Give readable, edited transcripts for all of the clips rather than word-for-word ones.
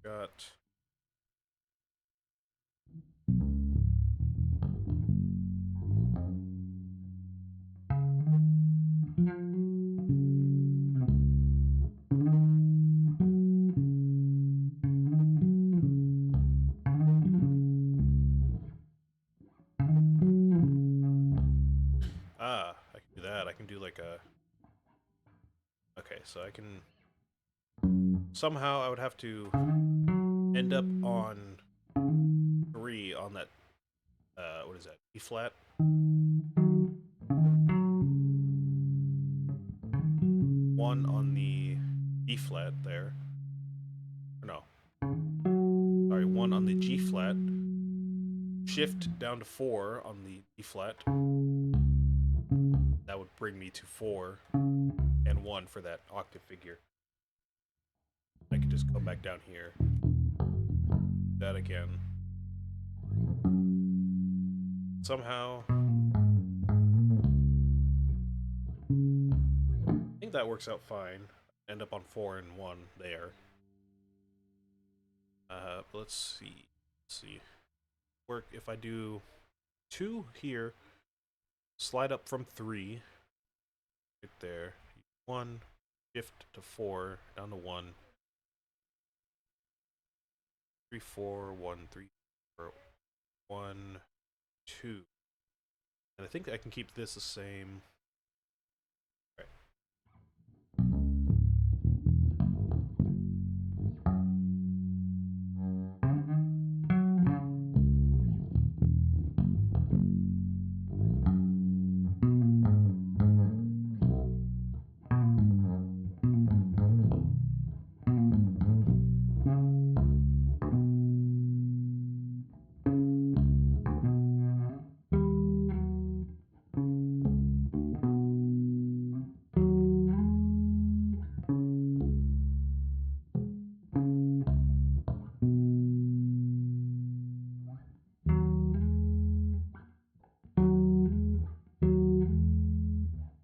got I can do that. I can do like a okay, so I can somehow I would have to end up on 3 on that what is that? E flat. 1 on the E flat there. Or no. Sorry, 1 on the G flat. Shift down to 4 on the E flat. That would bring me to 4 and 1 for that octave figure. I could just come back down here. That again. Somehow I think that works out fine. End up on 4 and 1 there. Let's see. Let's see. Work if I do 2 here, slide up from 3, right there. 1, shift to 4, down to 1. 3, 4, 1, 3, 4, 1, 2. And I think I can keep this the same. Right.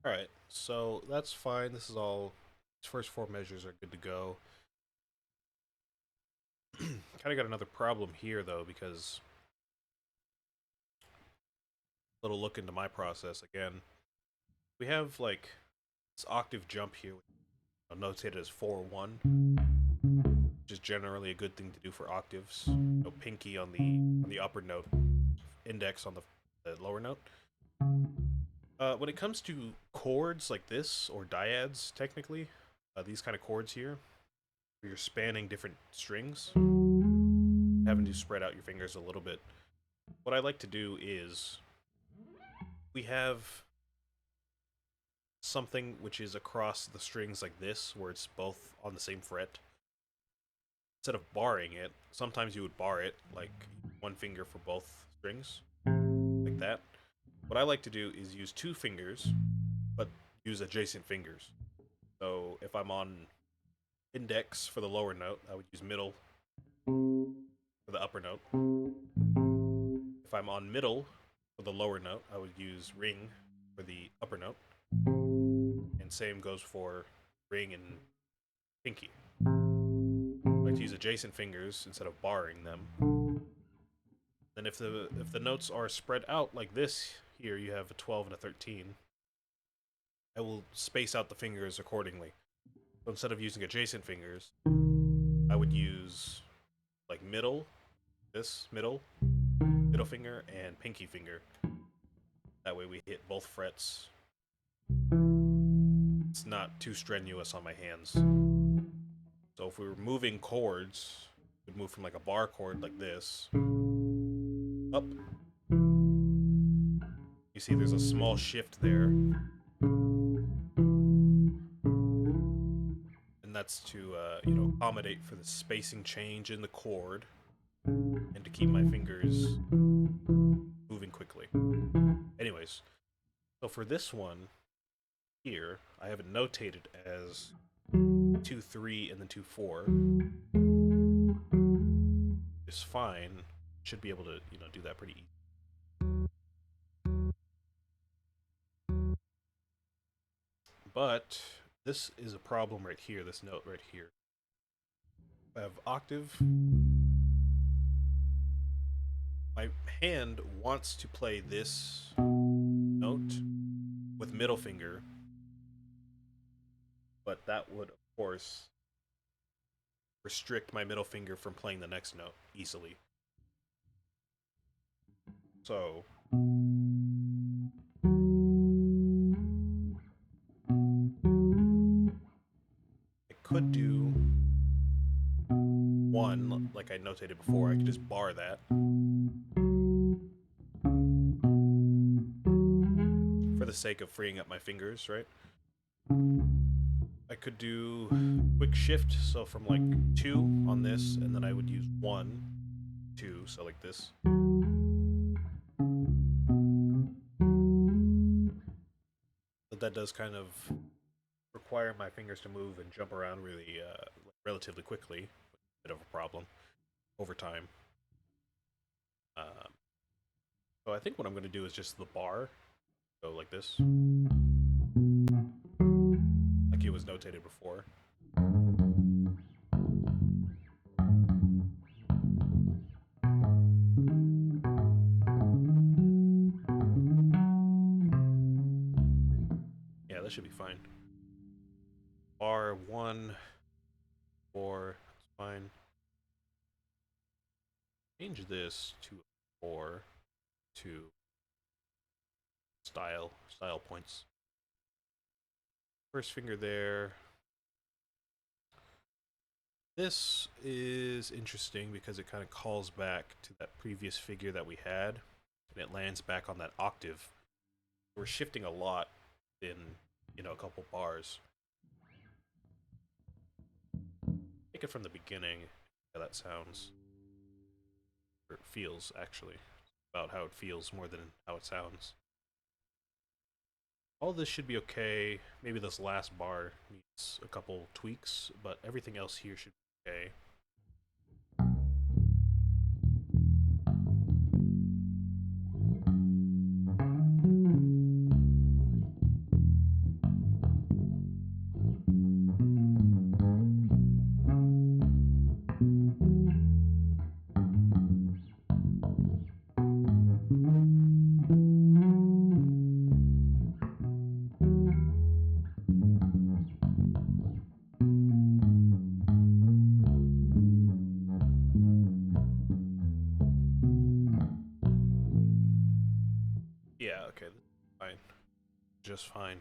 Alright, so that's fine. This is all, these first 4 measures are good to go. Kind of got another problem here, though, because a little look into my process again. We have, like, this octave jump here, notated as 4-1, which is generally a good thing to do for octaves. So pinky on the upper note, index on the lower note. When it comes to chords like this, or dyads, technically, these kind of chords here, where you're spanning different strings, having to spread out your fingers a little bit, what I like to do is, we have something which is across the strings like this, where it's both on the same fret. Instead of barring it, sometimes you would bar it, like one finger for both strings, like that. What I like to do is use 2 fingers, but use adjacent fingers. So if I'm on index for the lower note, I would use middle for the upper note. If I'm on middle for the lower note, I would use ring for the upper note. And same goes for ring and pinky. I like to use adjacent fingers instead of barring them. Then if the notes are spread out like this, here you have a 12 and a 13, I will space out the fingers accordingly. So instead of using adjacent fingers, I would use like middle, this middle finger, and pinky finger. That way we hit both frets. It's not too strenuous on my hands. So if we were moving chords, we'd move from like a bar chord like this, up. You see there's a small shift there. And that's to, accommodate for the spacing change in the chord and to keep my fingers moving quickly. Anyways, so for this one here, I have it notated as 2-3 and then 2-4. It's fine. Should be able to, do that pretty easy. But this is a problem right here, this note right here. I have octave. My hand wants to play this note with middle finger, but that would, of course, restrict my middle finger from playing the next note easily. So I could do one, like I notated before. I could just bar that for the sake of freeing up my fingers, right? I could do quick shift, so from like 2 on this, and then I would use 1, 2, so like this. But that does kind of require my fingers to move and jump around really relatively quickly. Bit of a problem over time. Um, so I think what I'm going to do is just the bar, go like this, like it was notated before. Yeah, that should be fine. Bar 1, 4, that's fine. Change this to 4 to style points. First finger there. This is interesting because it kind of calls back to that previous figure that we had, and it lands back on that octave. We're shifting a lot in, a couple bars. Take it from the beginning, how that sounds. Or it feels, actually. About how it feels more than how it sounds. All this should be okay. Maybe this last bar needs a couple tweaks, but everything else here should be okay. Yeah, okay, this is fine. Just fine.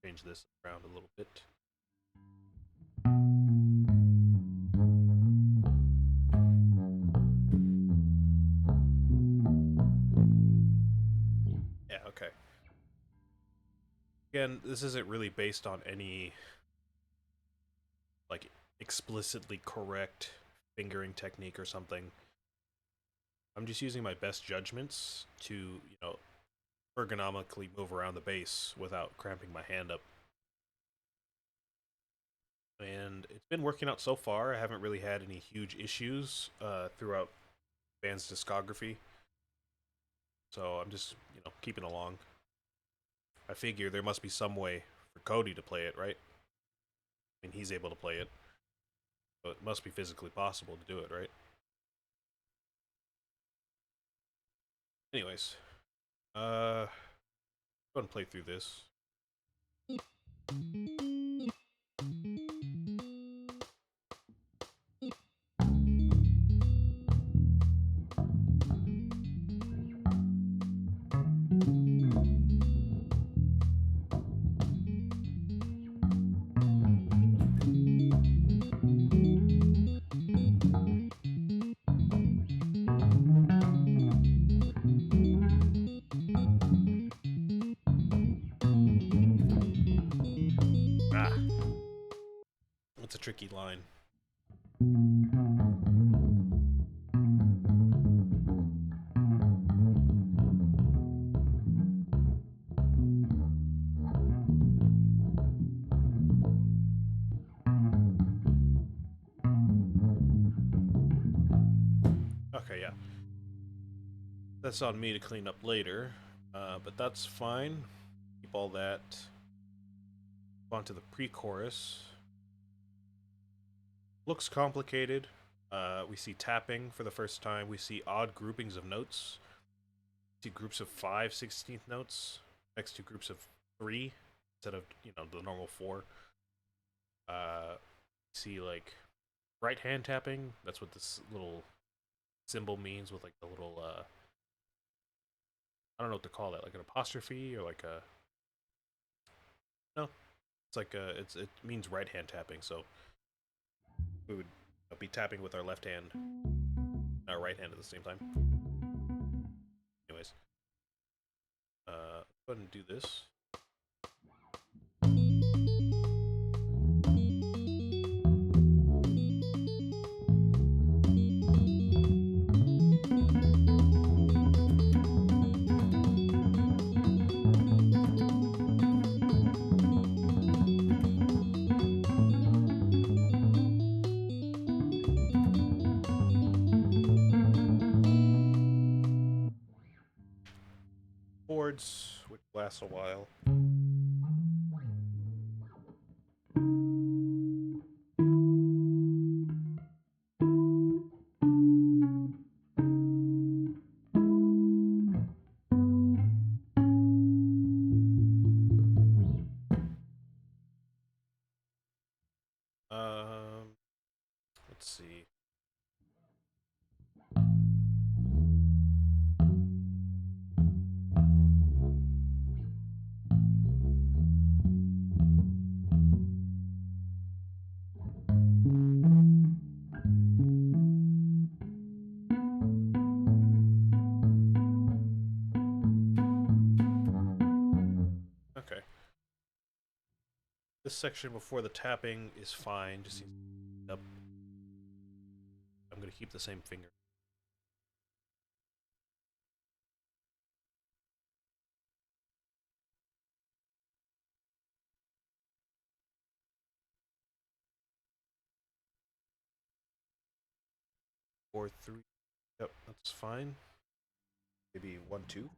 Change this around a little bit. Yeah, okay. Again, this isn't really based on any like explicitly correct fingering technique or something. I'm just using my best judgments to, ergonomically move around the bass without cramping my hand up. And it's been working out so far. I haven't really had any huge issues throughout band's discography. So I'm just, keeping along. I figure there must be some way for Cody to play it, right? I mean, he's able to play it. So it must be physically possible to do it, right? Anyways, go and play through this. Ah, that's a tricky line. Okay, yeah. That's on me to clean up later, but that's fine. Keep all that. On to the pre-chorus. Looks complicated. We see tapping for the first time. We see odd groupings of notes. We see groups of 5/16 notes next to groups of 3 instead of, the normal 4. See, like, right hand tapping. That's what this little symbol means with, like, the little, I don't know what to call that, like an apostrophe or like a, no, it's like it means right hand tapping. So we would be tapping with our left hand and our right hand at the same time. Anyways, go ahead and do this. Boards, which lasts a while. Let's see. Okay. This section before the tapping is fine. Just up. I'm gonna keep the same finger. 4/3. Yep, that's fine. Maybe 1/2.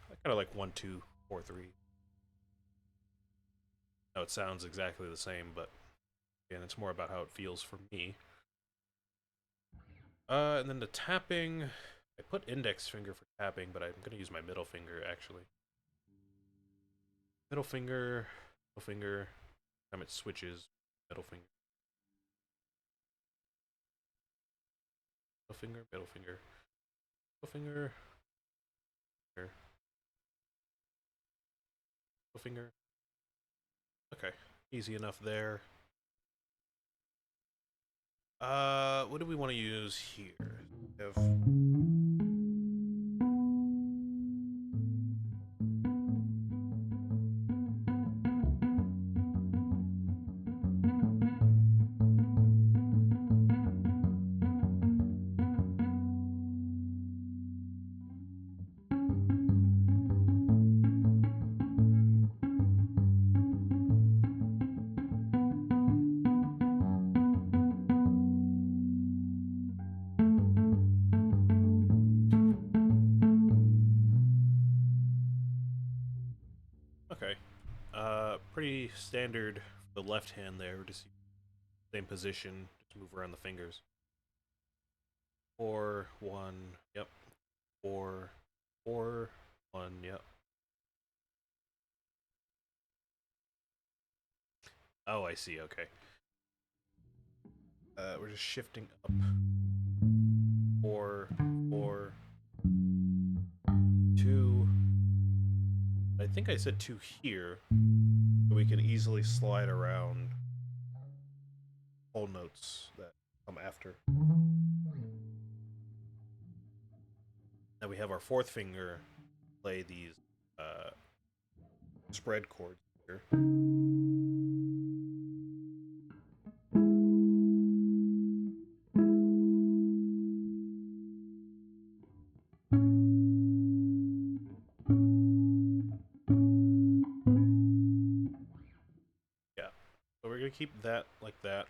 I kind of like 1/2 4/3. No, it sounds exactly the same, but again, it's more about how it feels for me. And then the tapping, I put index finger for tapping, but I'm gonna use my middle finger actually. Middle finger, middle finger. Time it switches, middle finger, middle finger, middle finger, middle finger, middle finger. Okay, easy enough there. What do we want to use here? We have okay. Pretty standard for the left hand there. Just same position. Just move around the fingers. 4/1. Yep. 4/4/1. Yep. Oh, I see. Okay. We're just shifting up. 4/4/2. I think I said 2 here, so we can easily slide around whole notes that come after. Now we have our fourth finger play these uh, spread chords here. Yeah, so we're gonna keep that like that.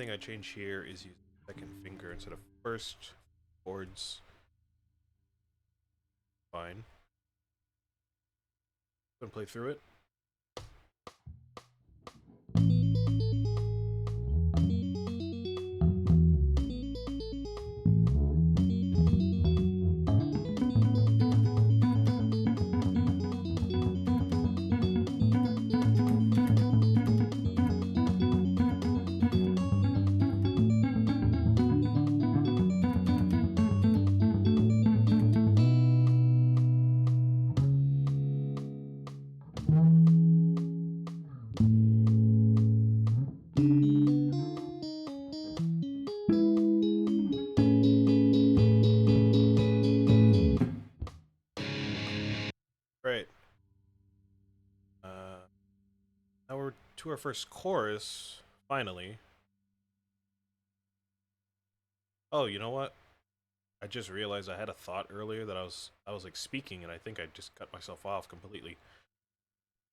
thing I change here is use second finger instead of first. Chords. Fine. Go and play through it. Right. Now we're to our first chorus, finally. Oh, you know what? I just realized I had a thought earlier that I was like speaking and I think I just cut myself off completely.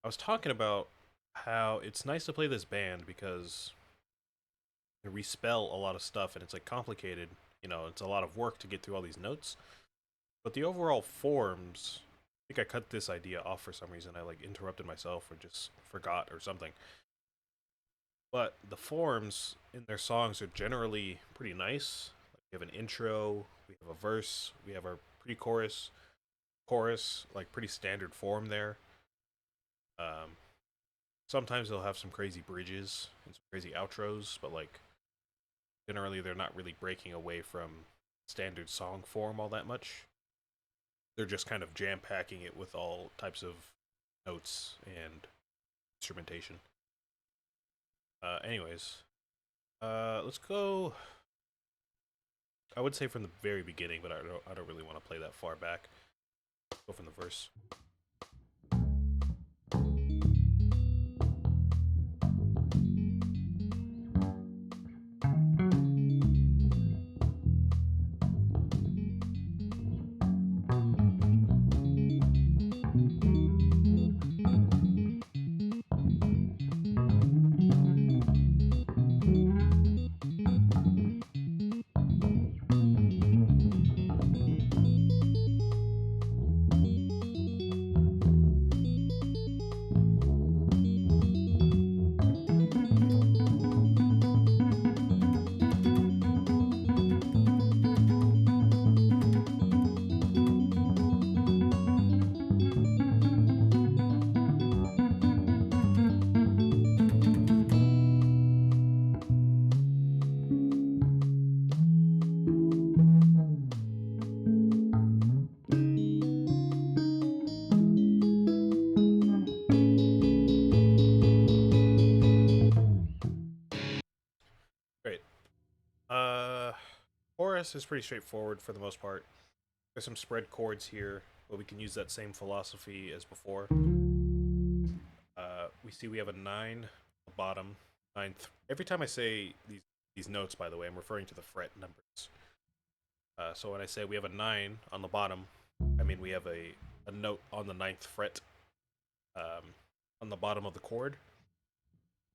I was talking about how it's nice to play this band because you respell a lot of stuff and it's like complicated. You know, it's a lot of work to get through all these notes. But the overall forms, I think I cut this idea off for some reason. I like interrupted myself or just forgot or something. But the forms in their songs are generally pretty nice. Like we have an intro, we have a verse, we have our pre-chorus, chorus, like pretty standard form there. Um, Sometimes they'll have some crazy bridges and some crazy outros, but like generally they're not really breaking away from standard song form all that much. They're just kind of jam packing it with all types of notes and instrumentation. Anyways, let's go. I would say from the very beginning, but I don't really want to play that far back. Go from the verse. Great. Uh, Chorus is pretty straightforward for the most part. There's some spread chords here, but we can use that same philosophy as before. We see we have a 9 bottom, ninth. Every time I say these notes, by the way, I'm referring to the fret numbers. So when I say we have a 9 on the bottom, I mean we have a note on the 9th fret on the bottom of the chord,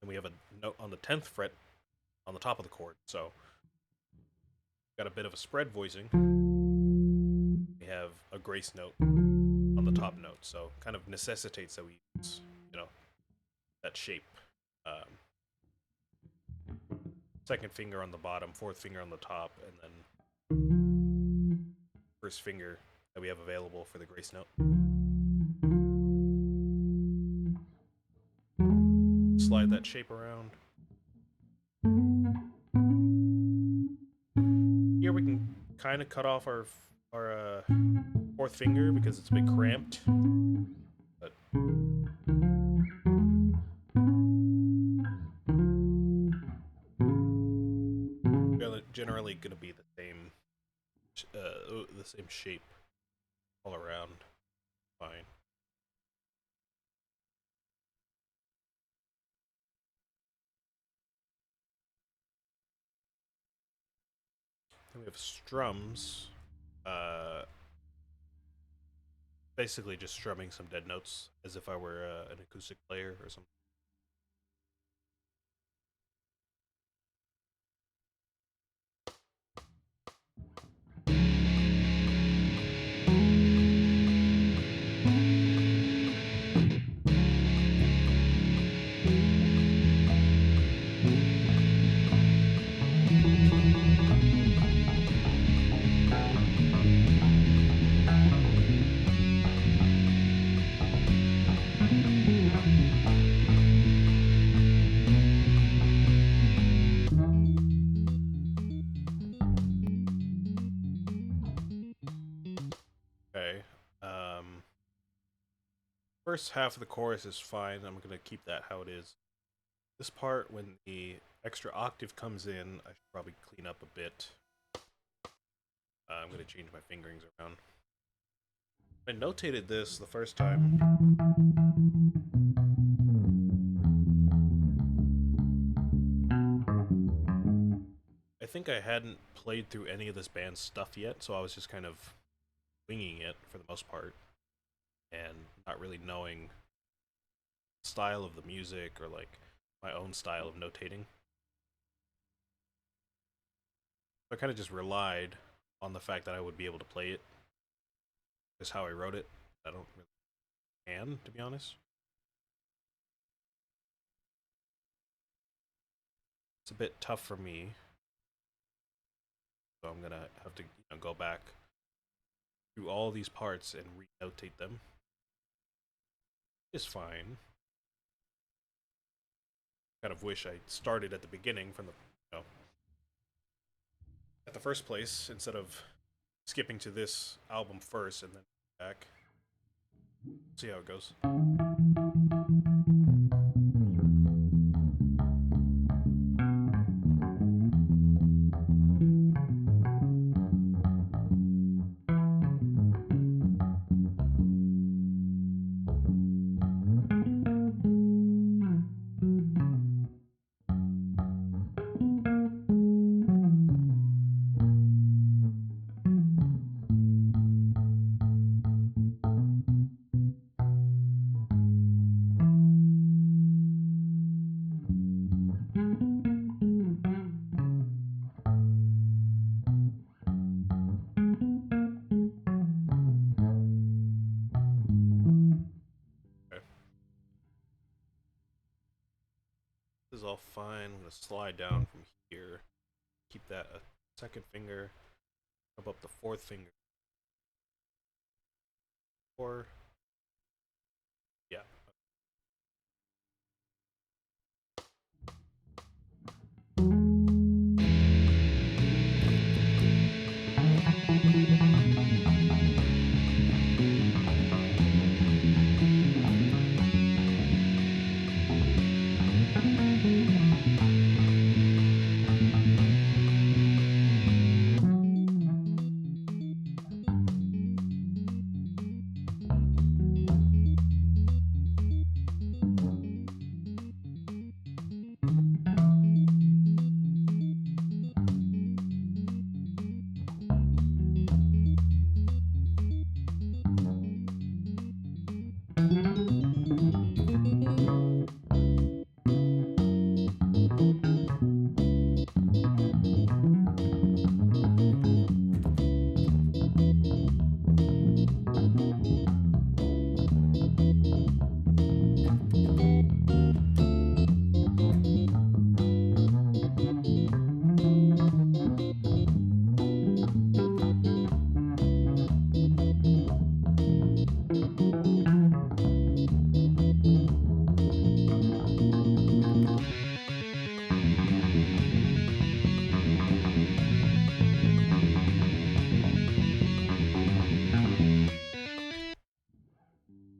and we have a note on the 10th fret on the top of the chord. So got a bit of a spread voicing. We have a grace note on the top note, so kind of necessitates that we use, you know, that shape. Um, Second finger on the bottom, fourth finger on the top, and then first finger that we have available for the grace note. Slide that shape around. Here we can kind of cut off our fourth finger because it's a bit cramped. But generally going to be the same shape all around. Fine. Then we have strums. Basically just strumming some dead notes as if I were an acoustic player or something. first half of the chorus is fine. I'm gonna keep that how it is. This part, when the extra octave comes in, I should probably clean up a bit. I'm gonna change my fingerings around. I notated this the first time. I think I hadn't played through any of this band's stuff yet, so I was just kind of winging it for the most part, and not really knowing the style of the music or like my own style of notating. So I kind of just relied on the fact that I would be able to play it, just how I wrote it. I don't really can, to be honest. It's a bit tough for me, so I'm gonna have to go back through all these parts and re-notate them. It's fine. Kind of wish I started at the beginning from the at the first place instead of skipping to this album first and then back. See how it goes. Okay. This is all fine. I'm gonna slide down from here. Keep that a second finger. Up the fourth finger. Or yeah.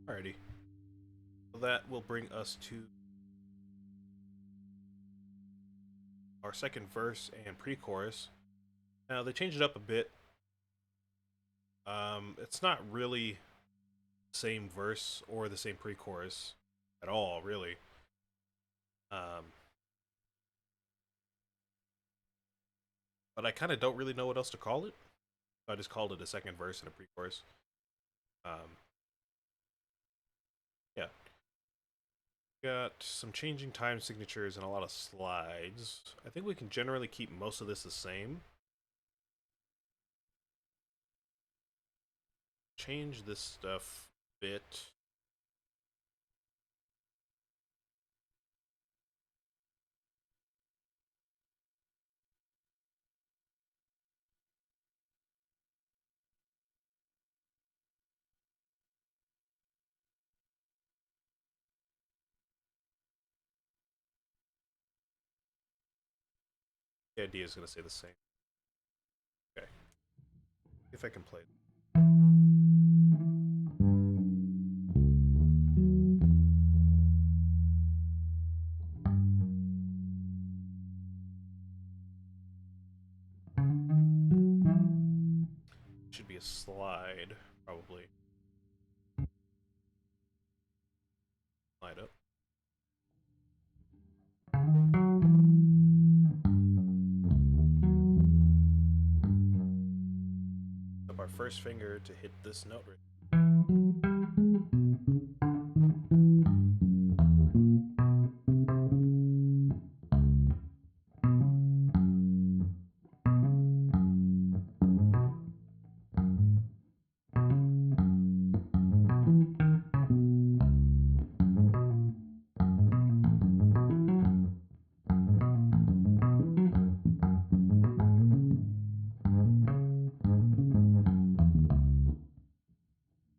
Alrighty. So that will bring us to our second verse and pre-chorus. Now they changed it up a bit. It's not really the same verse or the same pre-chorus at all, really. Um, but I kind of don't really know what else to call it. So I just called it a second verse and a pre-chorus. Um, yeah, got some changing time signatures and a lot of slides. I think we can generally keep most of this the same. Change this stuff a bit. The idea is going to stay the same. Okay. If I can play. Should be a slide, probably. Slide up. Up our first finger to hit this note right.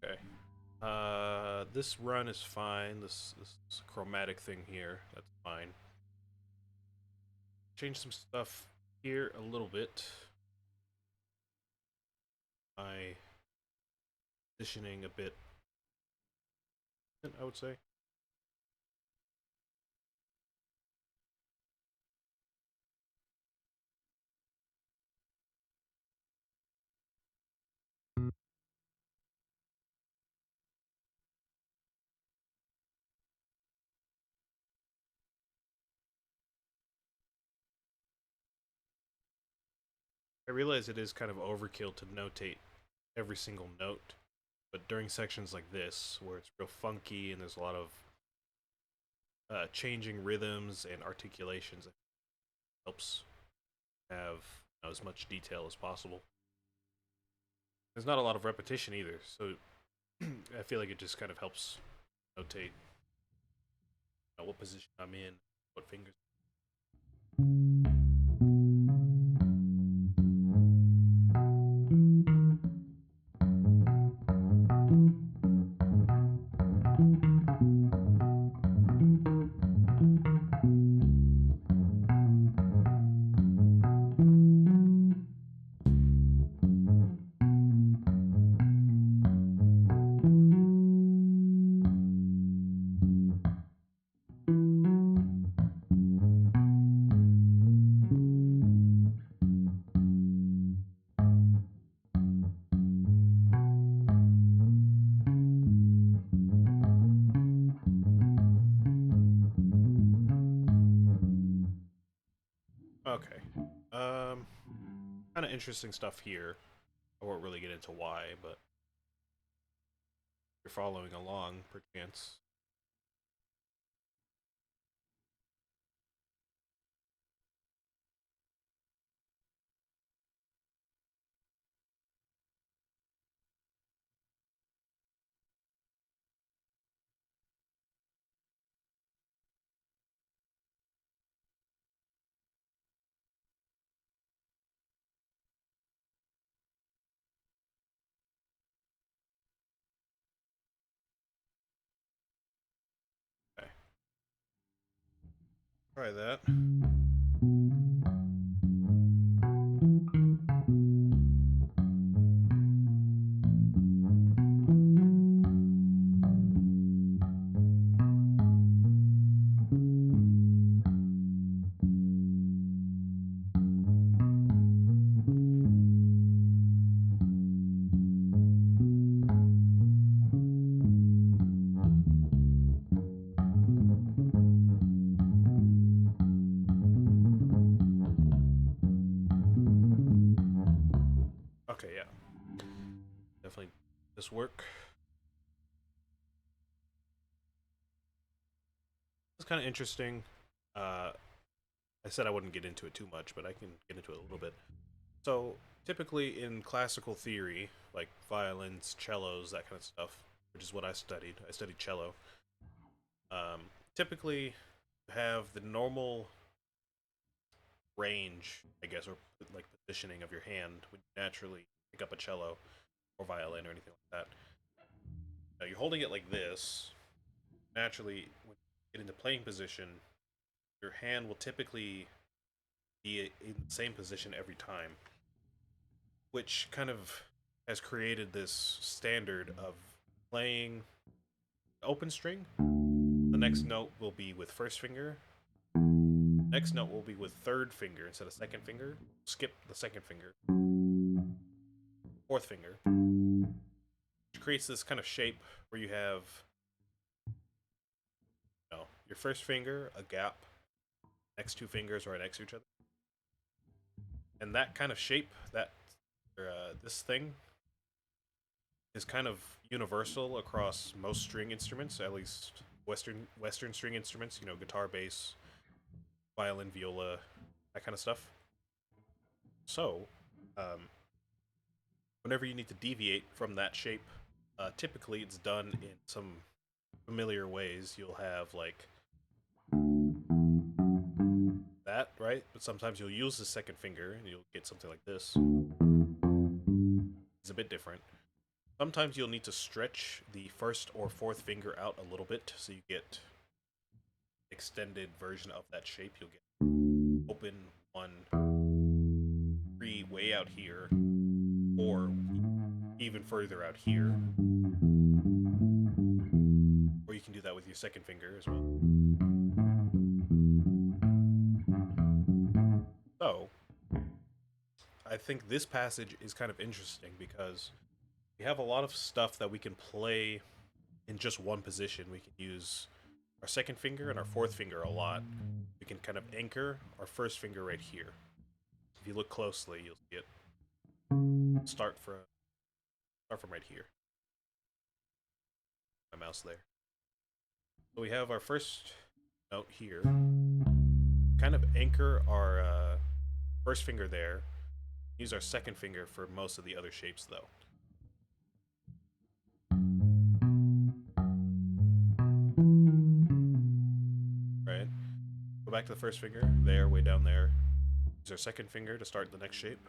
Okay. This run is fine. This chromatic thing here, that's fine. Change some stuff here a little bit. My positioning a bit, I would say. I realize it is kind of overkill to notate every single note, but during sections like this, where it's real funky and there's a lot of changing rhythms and articulations, it helps have as much detail as possible. There's not a lot of repetition either, so I feel like it just kind of helps notate what position I'm in, what fingers. Okay. Um, Kind of interesting stuff here. I won't really get into why, but if you're following along, perchance. Okay. Try that. Okay, yeah. Definitely this work. It's kind of interesting. Uh, I said I wouldn't get into it too much, but I can get into it a little bit. So, typically in classical theory, like violins, cellos, that kind of stuff, which is what I studied cello. Um, Typically, you have the normal range, I guess, or like positioning of your hand would naturally pick up a cello or violin or anything like that. Now, you're holding it like this. Naturally, when you get into playing position, your hand will typically be in the same position every time, which kind of has created this standard of playing open string. The next note will be with first finger. Next note will be with third finger instead of second finger. Skip the second finger. fourth finger, which creates this kind of shape where you have, your first finger, a gap, next two fingers right next to each other, and that kind of shape, this thing is kind of universal across most string instruments, at least Western string instruments. Guitar, bass, violin, viola, that kind of stuff. So, um, whenever you need to deviate from that shape, typically it's done in some familiar ways. You'll have like that, right? But sometimes you'll use the second finger and you'll get something like this. It's a bit different. Sometimes you'll need to stretch the first or fourth finger out a little bit so you get extended version of that shape. You'll get open one, three way out here, or even further out here. Or you can do that with your second finger as well. So, I think this passage is kind of interesting because we have a lot of stuff that we can play in just one position. We can use our second finger and our fourth finger a lot. We can kind of anchor our first finger right here. If you look closely, you'll see it start from right here. My mouse there. So we have our first note here. Kind of anchor our first finger there. Use our second finger for most of the other shapes, though. Right? Go back to the first finger. There, way down there. Use our second finger to start the next shape.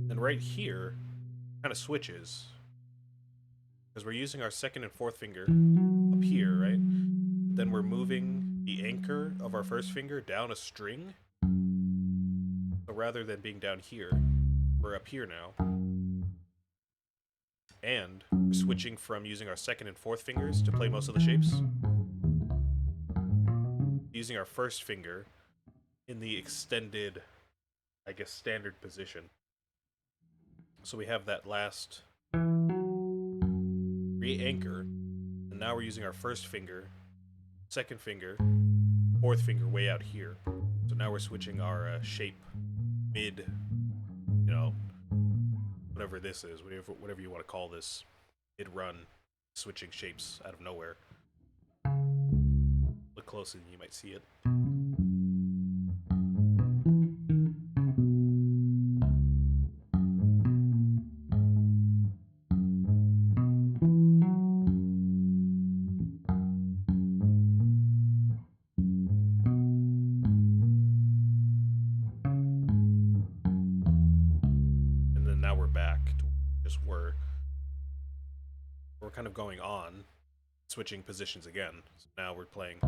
And right here, kind of switches. Because we're using our second and fourth finger up here, right? Then we're moving the anchor of our first finger down a string. So rather than being down here, we're up here now. And we're switching from using our second and fourth fingers to play most of the shapes, using our first finger in the extended, I guess, standard position. So we have that last re-anchor, and now we're using our first finger, second finger, fourth finger way out here. So now we're switching our shape mid, whatever this is, whatever you want to call this, mid-run, switching shapes out of nowhere. Look closely and you might see it. Now we're back to just we're kind of going on, switching positions again. So now we're playing.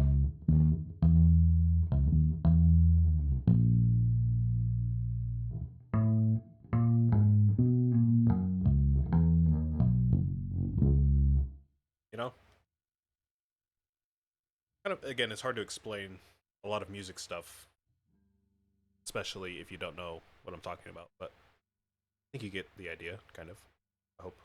Kind of, again, it's hard to explain a lot of music stuff, especially if you don't know what I'm talking about, but I think you get the idea, kind of. I hope.